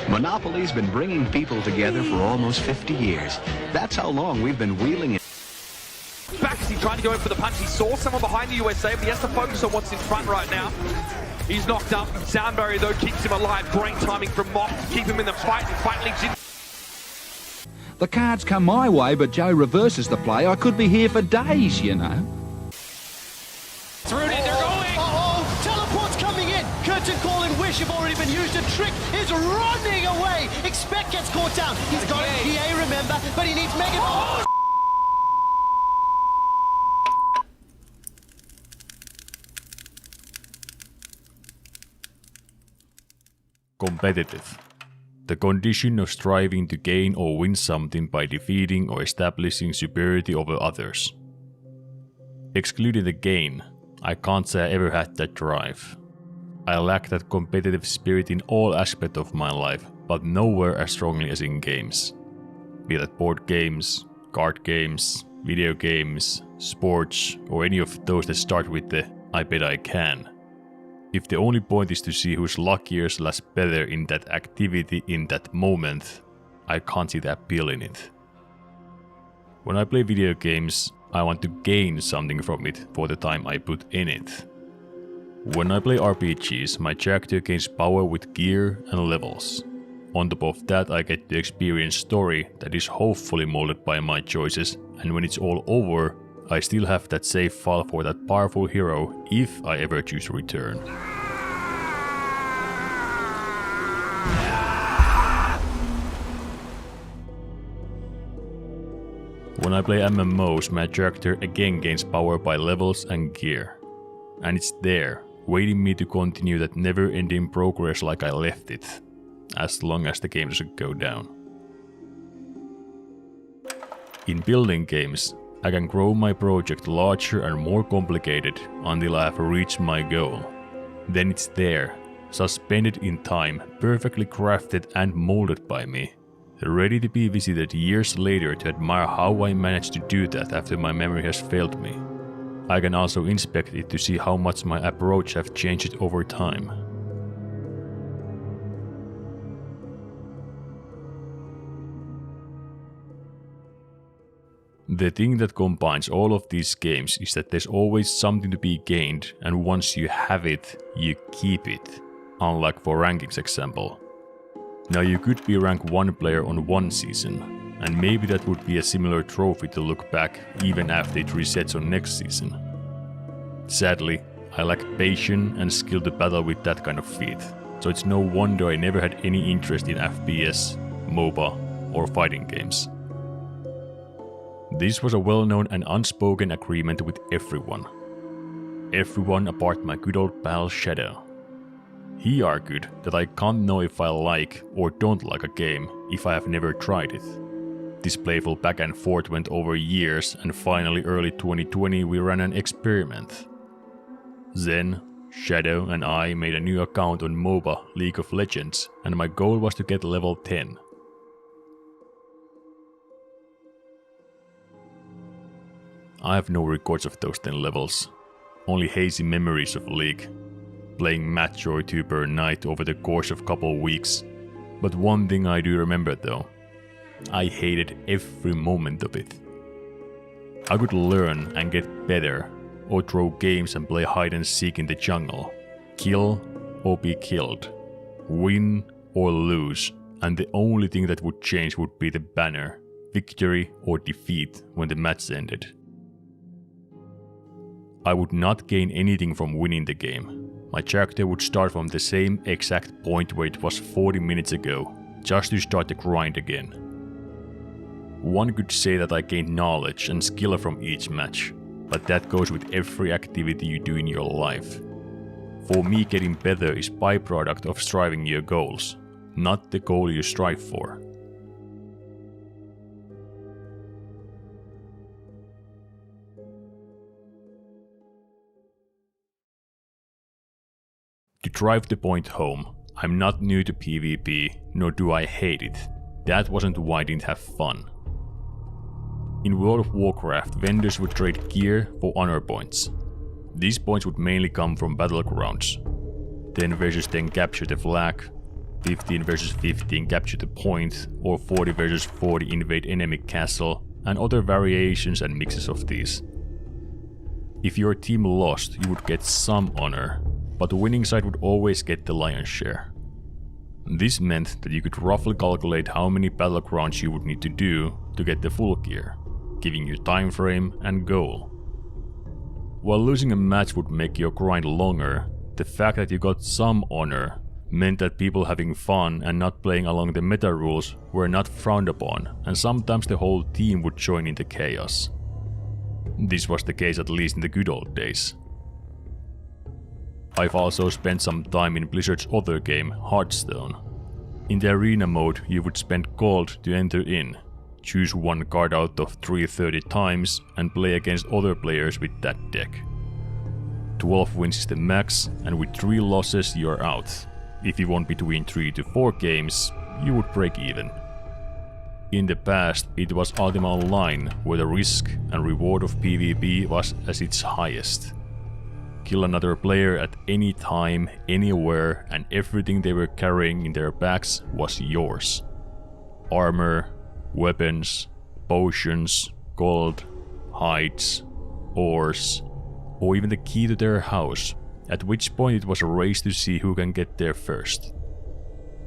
Monopoly's been bringing people together for almost 50 years. That's how long we've been wheeling it. Baxi trying to go in for the punch. He saw someone behind the USA, but he has to focus on what's in front right now. He's knocked up. Sound barrier, though, keeps him alive. Great timing from Mock to keep him in the fight. And fight leads in. The cards come my way, but Joe reverses the play. I could be here for days, you know. Through it, they're going. Teleport's coming in. Curtain call and wish have already been used. A trick is running away. Expect gets caught down. He's got a PA, remember, but he needs Megan. Oh! Competitive. The condition of striving to gain or win something by defeating or establishing superiority over others. Excluding the gain, I can't say I ever had that drive. I lack that competitive spirit in all aspects of my life, but nowhere as strongly as in games. Be that board games, card games, video games, sports, or any of those that start with the "I bet I can." If the only point is to see who's luckier / better in that activity in that moment, I can't see the appeal in it. When I play video games, I want to gain something from it for the time I put in it. When I play RPGs, my character gains power with gear and levels. On top of that, I get to experience story that is hopefully molded by my choices, and when it's all over, I still have that save file for that powerful hero if I ever choose to return. When I play MMOs, my character again gains power by levels and gear. And it's there, waiting me to continue that never-ending progress like I left it, as long as the game doesn't go down. In building games, I can grow my project larger and more complicated until I have reached my goal. Then it's there, suspended in time, perfectly crafted and molded by me, ready to be visited years later to admire how I managed to do that after my memory has failed me. I can also inspect it to see how much my approach have changed over time. The thing that combines all of these games is that there's always something to be gained, and once you have it, you keep it. Unlike for rankings example. Now you could be rank 1 player on one season, and maybe that would be a similar trophy to look back even after it resets on next season. Sadly, I lack patience and skill to battle with that kind of feat, so it's no wonder I never had any interest in FPS, MOBA, or fighting games. This was a well-known and unspoken agreement with everyone. Everyone apart my good old pal Shadow. He argued that I can't know if I like or don't like a game if I have never tried it. This playful back and forth went over years, and finally early 2020 we ran an experiment. Then, Shadow and I made a new account on MOBA League of Legends, and my goal was to get level 10. I have no records of those 10 levels, only hazy memories of League, playing match or 2 per night over the course of couple weeks. But one thing I do remember though, I hated every moment of it. I could learn and get better, or throw games and play hide and seek in the jungle, kill or be killed, win or lose, and the only thing that would change would be the banner, victory or defeat when the match ended. I would not gain anything from winning the game. My character would start from the same exact point where it was 40 minutes ago, just to start the grind again. One could say that I gained knowledge and skill from each match, but that goes with every activity you do in your life. For me, getting better is byproduct of striving your goals, not the goal you strive for. To drive the point home, I'm not new to PvP, nor do I hate it. That wasn't why I didn't have fun. In World of Warcraft, vendors would trade gear for honor points. These points would mainly come from battlegrounds. 10 versus 10 capture the flag, 15 versus 15 capture the point, or 40 versus 40 invade enemy castle, and other variations and mixes of these. If your team lost, you would get some honor, but the winning side would always get the lion's share. This meant that you could roughly calculate how many battlegrounds you would need to do to get the full gear, giving you time frame and goal. While losing a match would make your grind longer, the fact that you got some honor meant that people having fun and not playing along the meta rules were not frowned upon, and sometimes the whole team would join in the chaos. This was the case at least in the good old days. I've also spent some time in Blizzard's other game, HEARTHSTONE. In the arena mode, you would spend gold to enter in, choose one card out of 330 times and play against other players with that deck. 12 wins is the max, and with 3 losses you're out. If you won between 3 to 4 games, you would break even. In the past, it was Ultima Online where the risk and reward of PvP was at its highest. Kill another player at any time, anywhere, and everything they were carrying in their backs was yours. Armor, weapons, potions, gold, hides, ores, or even the key to their house, at which point it was a race to see who can get there first.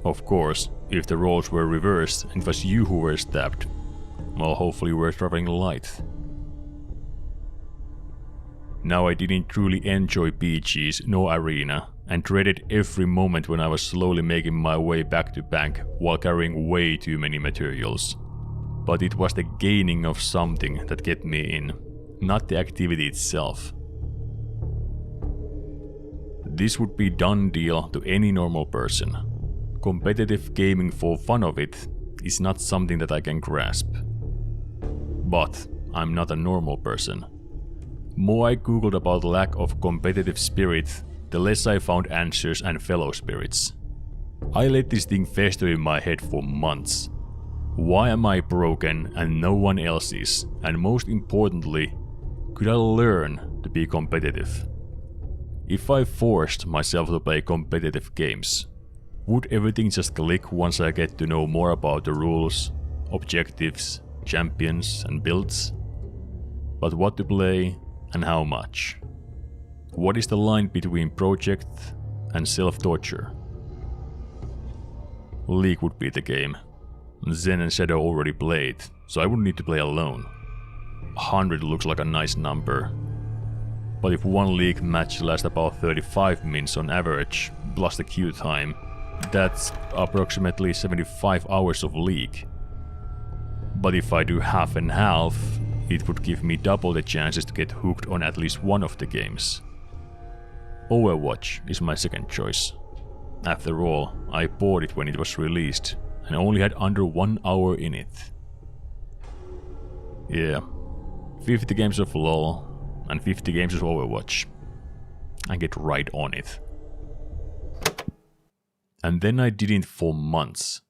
Of course, if the roles were reversed and it was you who were stabbed, well, hopefully you were traveling light. Now I didn't truly enjoy PGs nor Arena, and dreaded every moment when I was slowly making my way back to bank while carrying way too many materials. But it was the gaining of something that kept me in, not the activity itself. This would be done deal to any normal person. Competitive gaming for fun of it is not something that I can grasp. But I'm not a normal person. More I googled about lack of competitive spirit, the less I found answers and fellow spirits. I let this thing fester in my head for months. Why am I broken and no one else is? And most importantly, could I learn to be competitive? If I forced myself to play competitive games, would everything just click once I get to know more about the rules, objectives, champions and builds? But what to play and how much? What is the line between project and self-torture? League would be the game. Zen and Shadow already played, so I wouldn't need to play alone. 100 looks like a nice number. But if one League match lasts about 35 minutes on average, plus the queue time, that's approximately 75 hours of League. But if I do half and half, it would give me double the chances to get hooked on at least one of the games. Overwatch is my second choice. After all, I bought it when it was released, and only had under 1 hour in it. Yeah, 50 games of LoL and 50 games of Overwatch. I get right on it. And then I didn't for months.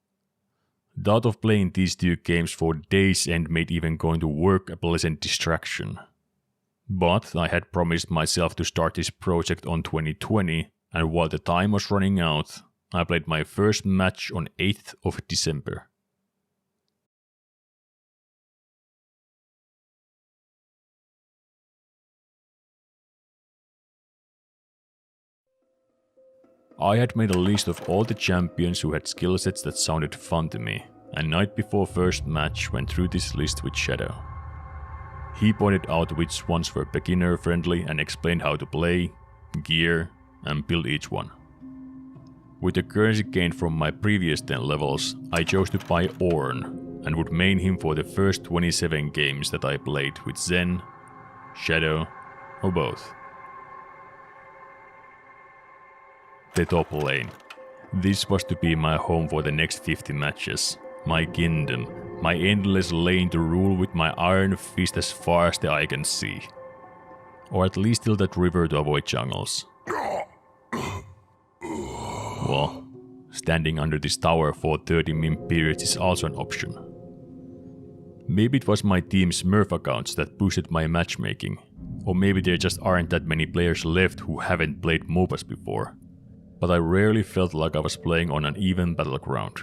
The thought of playing these 2 games for days and made even going to work a pleasant distraction. But I had promised myself to start this project on 2020, and while the time was running out, I played my first match on 8th of December. I had made a list of all the champions who had skill sets that sounded fun to me, and night before first match went through this list with Shadow. He pointed out which ones were beginner friendly and explained how to play, gear, and build each one. With the currency gained from my previous 10 levels, I chose to buy Ornn and would main him for the first 27 games that I played with Zen, Shadow, or both. The top lane. This was to be my home for the next 50 matches. My kingdom, my endless lane to rule with my iron fist as far as the eye can see. Or at least till that river to avoid jungles. Well, standing under this tower for 30 min periods is also an option. Maybe it was my team's Smurf accounts that boosted my matchmaking, or maybe there just aren't that many players left who haven't played MOBAs before. but I rarely felt like I was playing on an even battleground.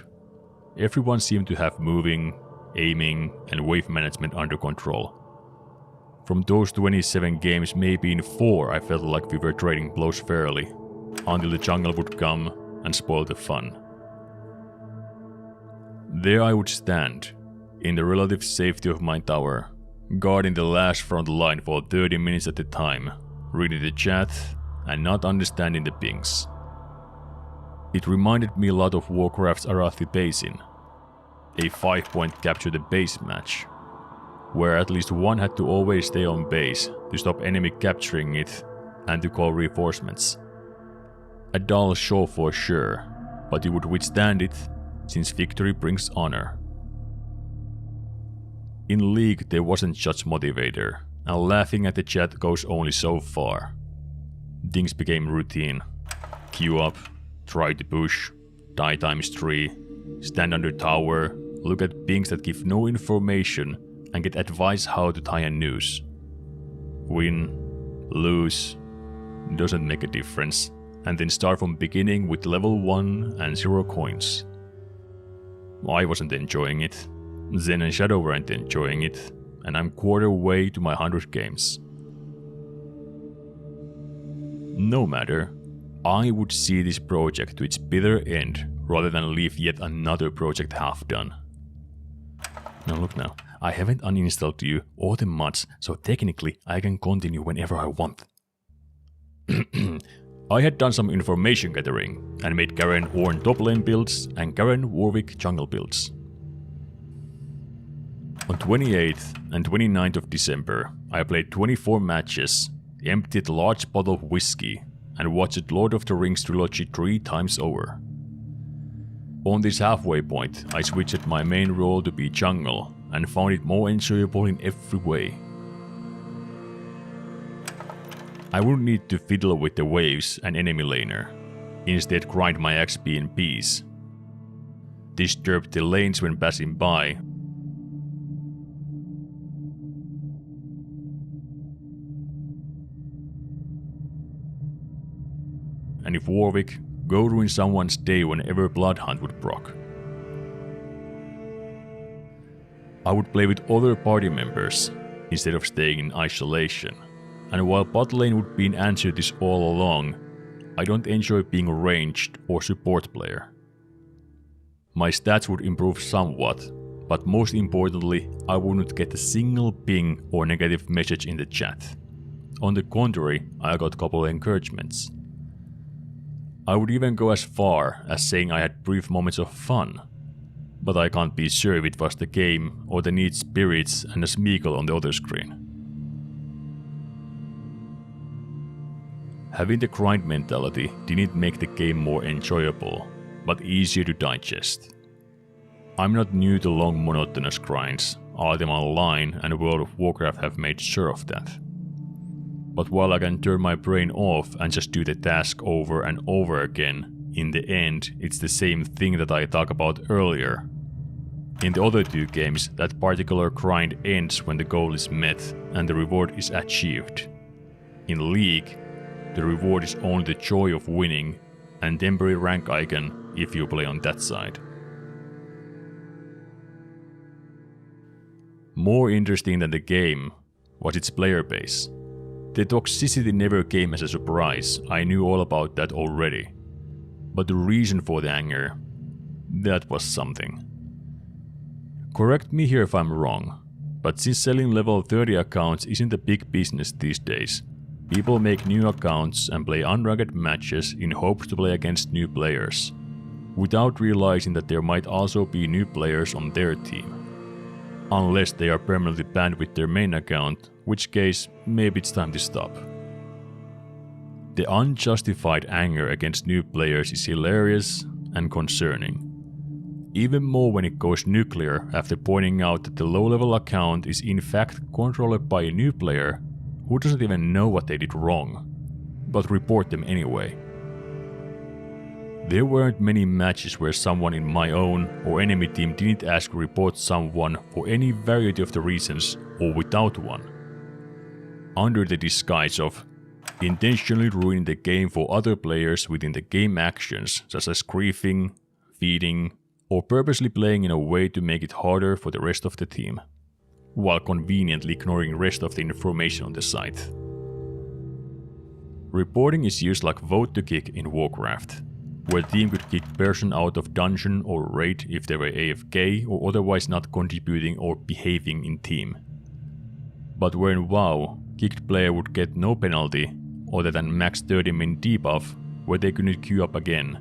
Everyone seemed to have moving, aiming, and wave management under control. From those 27 games, maybe in 4 I felt like we were trading blows fairly, until the jungle would come and spoil the fun. There I would stand, in the relative safety of my tower, guarding the last front line for 30 minutes at a time, reading the chat and not understanding the pings. It reminded me a lot of Warcraft's Arathi Basin, a 5-point capture the base match, where at least one had to always stay on base to stop enemy capturing it and to call reinforcements. A dull show for sure, but you would withstand it since victory brings honor. In League there wasn't such motivator, and laughing at the chat goes only so far. Things became routine. Queue up, try to push, die ×3, stand under tower, look at pings that give no information and get advice how to tie a noose. Win, lose, doesn't make a difference, and then start from beginning with level 1 and 0 coins. I wasn't enjoying it, Zen and Shadow weren't enjoying it, and I'm quarter way to my 100 games. No matter, I would see this project to its bitter end rather than leave yet another project half done. Now look now, I haven't uninstalled you or the mods, so technically I can continue whenever I want. I had done some information gathering and made Garen Ornn top lane builds and Garen Warwick jungle builds. On 28th and 29th of December, I played 24 matches, emptied a large bottle of whiskey, and watched Lord of the Rings trilogy 3 times over. On this halfway point, I switched my main role to be jungle and found it more enjoyable in every way. I wouldn't need to fiddle with the waves and enemy laner, instead grind my XP in peace. Disturb the lanes when passing by, and if Warwick, go ruin someone's day whenever Bloodhunt would proc. I would play with other party members, instead of staying in isolation. And while bot lane would be an answer to this all along, I don't enjoy being a ranged or support player. My stats would improve somewhat, but most importantly, I wouldn't get a single ping or negative message in the chat. On the contrary, I got a couple of encouragements. I would even go as far as saying I had brief moments of fun, but I can't be sure if it was the game or the neat spirits and a Smeagol on the other screen. Having the grind mentality didn't make the game more enjoyable, but easier to digest. I'm not new to long monotonous grinds, Artem Online and World of Warcraft have made sure of that. But while I can turn my brain off and just do the task over and over again, in the end it's the same thing that I talked about earlier. In the other 2 games, that particular grind ends when the goal is met and the reward is achieved. In League, the reward is only the joy of winning and temporary rank icon if you play on that side. More interesting than the game was its player base. The toxicity never came as a surprise, I knew all about that already. But the reason for the anger, that was something. Correct me here if I'm wrong, but since selling level 30 accounts isn't a big business these days, people make new accounts and play unranked matches in hopes to play against new players, without realizing that there might also be new players on their team. Unless they are permanently banned with their main account, which case maybe it's time to stop. The unjustified anger against new players is hilarious and concerning. Even more when it goes nuclear after pointing out that the low-level account is in fact controlled by a new player who doesn't even know what they did wrong, but report them anyway. There weren't many matches where someone in my own or enemy team didn't ask to report someone for any variety of the reasons or without one, under the disguise of intentionally ruining the game for other players within the game actions such as griefing, feeding, or purposely playing in a way to make it harder for the rest of the team, while conveniently ignoring rest of the information on the site. Reporting is used like vote to kick in Warcraft, where a team could kick person out of dungeon or raid if they were AFK or otherwise not contributing or behaving in team. But where in WoW, kicked player would get no penalty other than max 30-min debuff where they couldn't queue up again.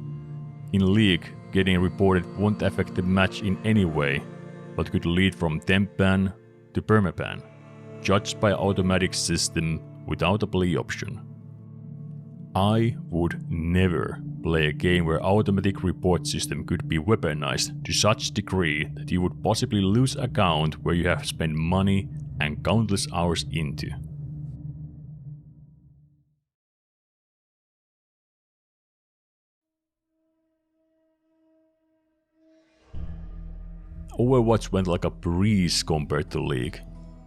In League, getting reported won't affect the match in any way, but could lead from temp ban to permaban, judged by automatic system without a play option. I would never play a game where automatic report system could be weaponized to such degree that you would possibly lose account where you have spent money and countless hours into. Overwatch went like a breeze compared to League.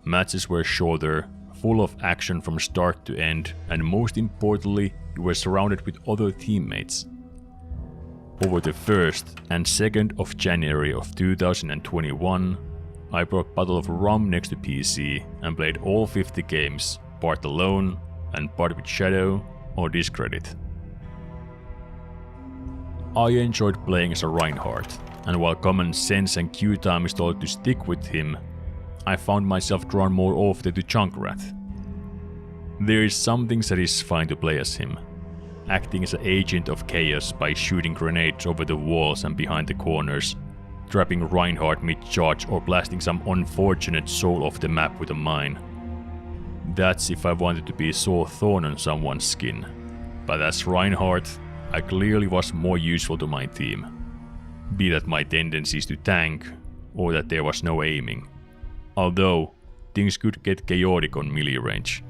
Matches were shorter, full of action from start to end, and most importantly, you were surrounded with other teammates. Over the 1st and 2nd of January of 2021, I brought Battle of Rum next to PC and played all 50 games, part alone and part with Shadow or Discredit. I enjoyed playing as a Reinhardt, and while common sense and queue time is told to stick with him, I found myself drawn more often to Junkrat. There is something satisfying to play as him, acting as an agent of chaos by shooting grenades over the walls and behind the corners, trapping Reinhardt mid-charge or blasting some unfortunate soul off the map with a mine. That's if I wanted to be a sore thorn on someone's skin, but as Reinhardt, I clearly was more useful to my team, be that my tendencies to tank or that there was no aiming. Although, things could get chaotic on melee range.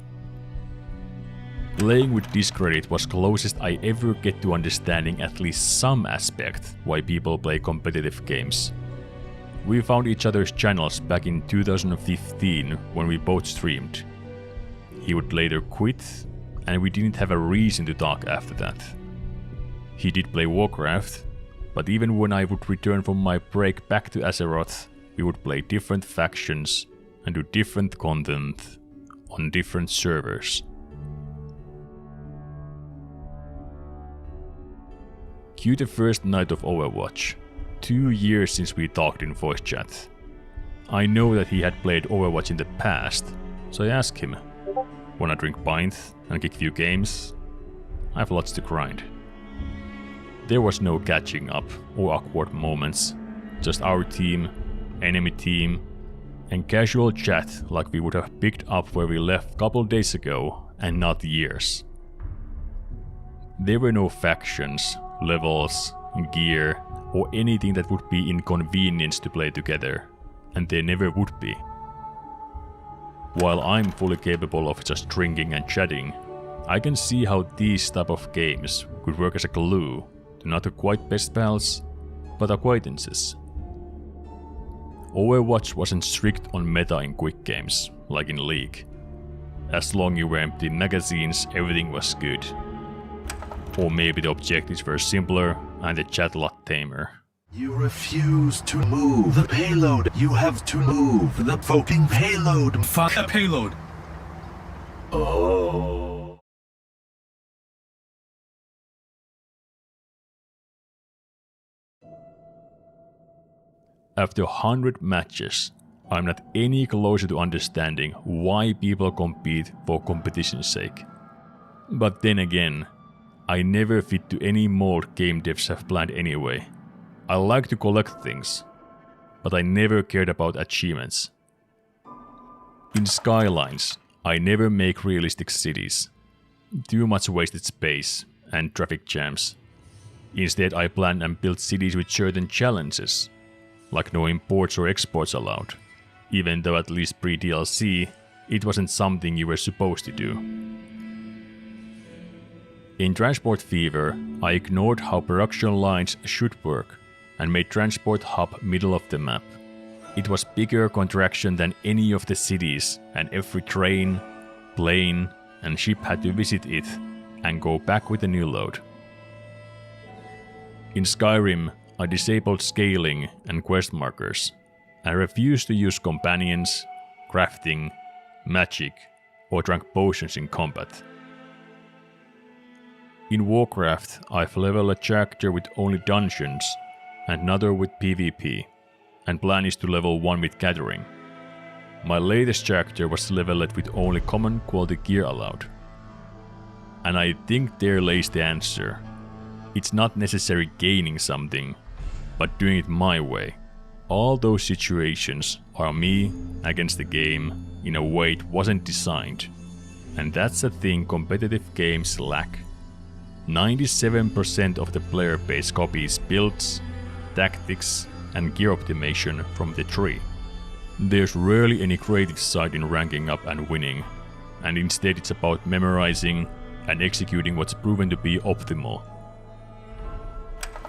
Playing with Discredit was closest I ever get to understanding at least some aspect why people play competitive games. We found each other's channels back in 2015 when we both streamed. He would later quit, and we didn't have a reason to talk after that. He did play Warcraft, but even when I would return from my break back to Azeroth, we would play different factions and do different content on different servers. Cue the first night of Overwatch, 2 years since we talked in voice chat. I know that he had played Overwatch in the past, so I asked him, "Wanna drink pint and kick few games? I've lots to grind." There was no catching up or awkward moments, just our team, enemy team, and casual chat like we would have picked up where we left couple days ago and not years. There were no factions, levels, gear, or anything that would be inconvenience to play together, and there never would be. While I'm fully capable of just drinking and chatting, I can see how these type of games could work as a glue to not quite best pals, but acquaintances. Overwatch wasn't strict on meta in quick games, like in League. As long as you were emptying magazines, everything was good. Or maybe the objectives were simpler and the chat a lot tamer. You refuse to move the payload. You have to move the fucking payload. Fuck a payload. Oh. After 100 matches, I'm not any closer to understanding why people compete for competition's sake. But then again, I never fit to any mold game devs have planned anyway. I like to collect things, but I never cared about achievements. In Skylines, I never make realistic cities. Too much wasted space and traffic jams. Instead, I plan and build cities with certain challenges, like no imports or exports allowed, even though at least pre-DLC, it wasn't something you were supposed to do. In Transport Fever, I ignored how production lines should work and made Transport Hub middle of the map. It was bigger contraction than any of the cities, and every train, plane, and ship had to visit it and go back with a new load. In Skyrim, I disabled scaling and quest markers, and refused to use companions, crafting, magic, or drank potions in combat. In Warcraft, I've leveled a character with only dungeons, and another with PvP, and plan is to level one with gathering. My latest character was leveled with only common quality gear allowed. And I think there lays the answer. It's not necessary gaining something, but doing it my way. All those situations are me against the game in a way it wasn't designed. And that's a thing competitive games lack. 97% of the player base copies builds, tactics, and gear optimization from the tree. There's rarely any creative side in ranking up and winning, and instead it's about memorizing and executing what's proven to be optimal.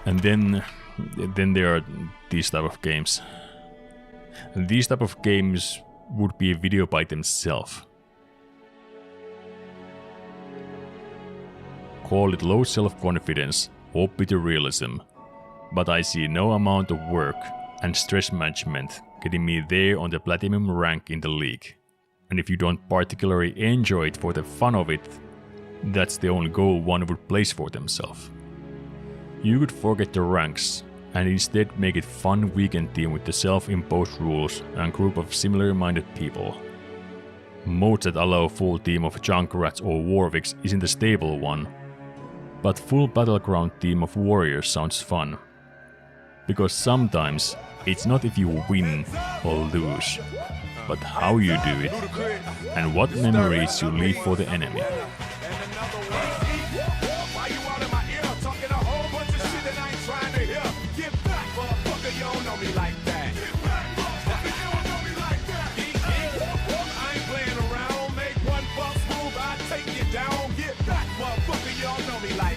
And then there are these type of games. And these type of games would be a video by themselves. Call it low self-confidence or bitter realism, but I see no amount of work and stress management getting me there on the platinum rank in the league. And if you don't particularly enjoy it for the fun of it, that's the only goal one would place for themselves. You could forget the ranks and instead make it fun weekend team with the self-imposed rules and group of similar-minded people. Modes that allow full team of Junkrats or Warwicks isn't a stable one, but full battleground team of warriors sounds fun. Because sometimes it's not if you win or lose, but how you do it and what memories you leave for the enemy. Take it down, get back, motherfucker, y'all know me like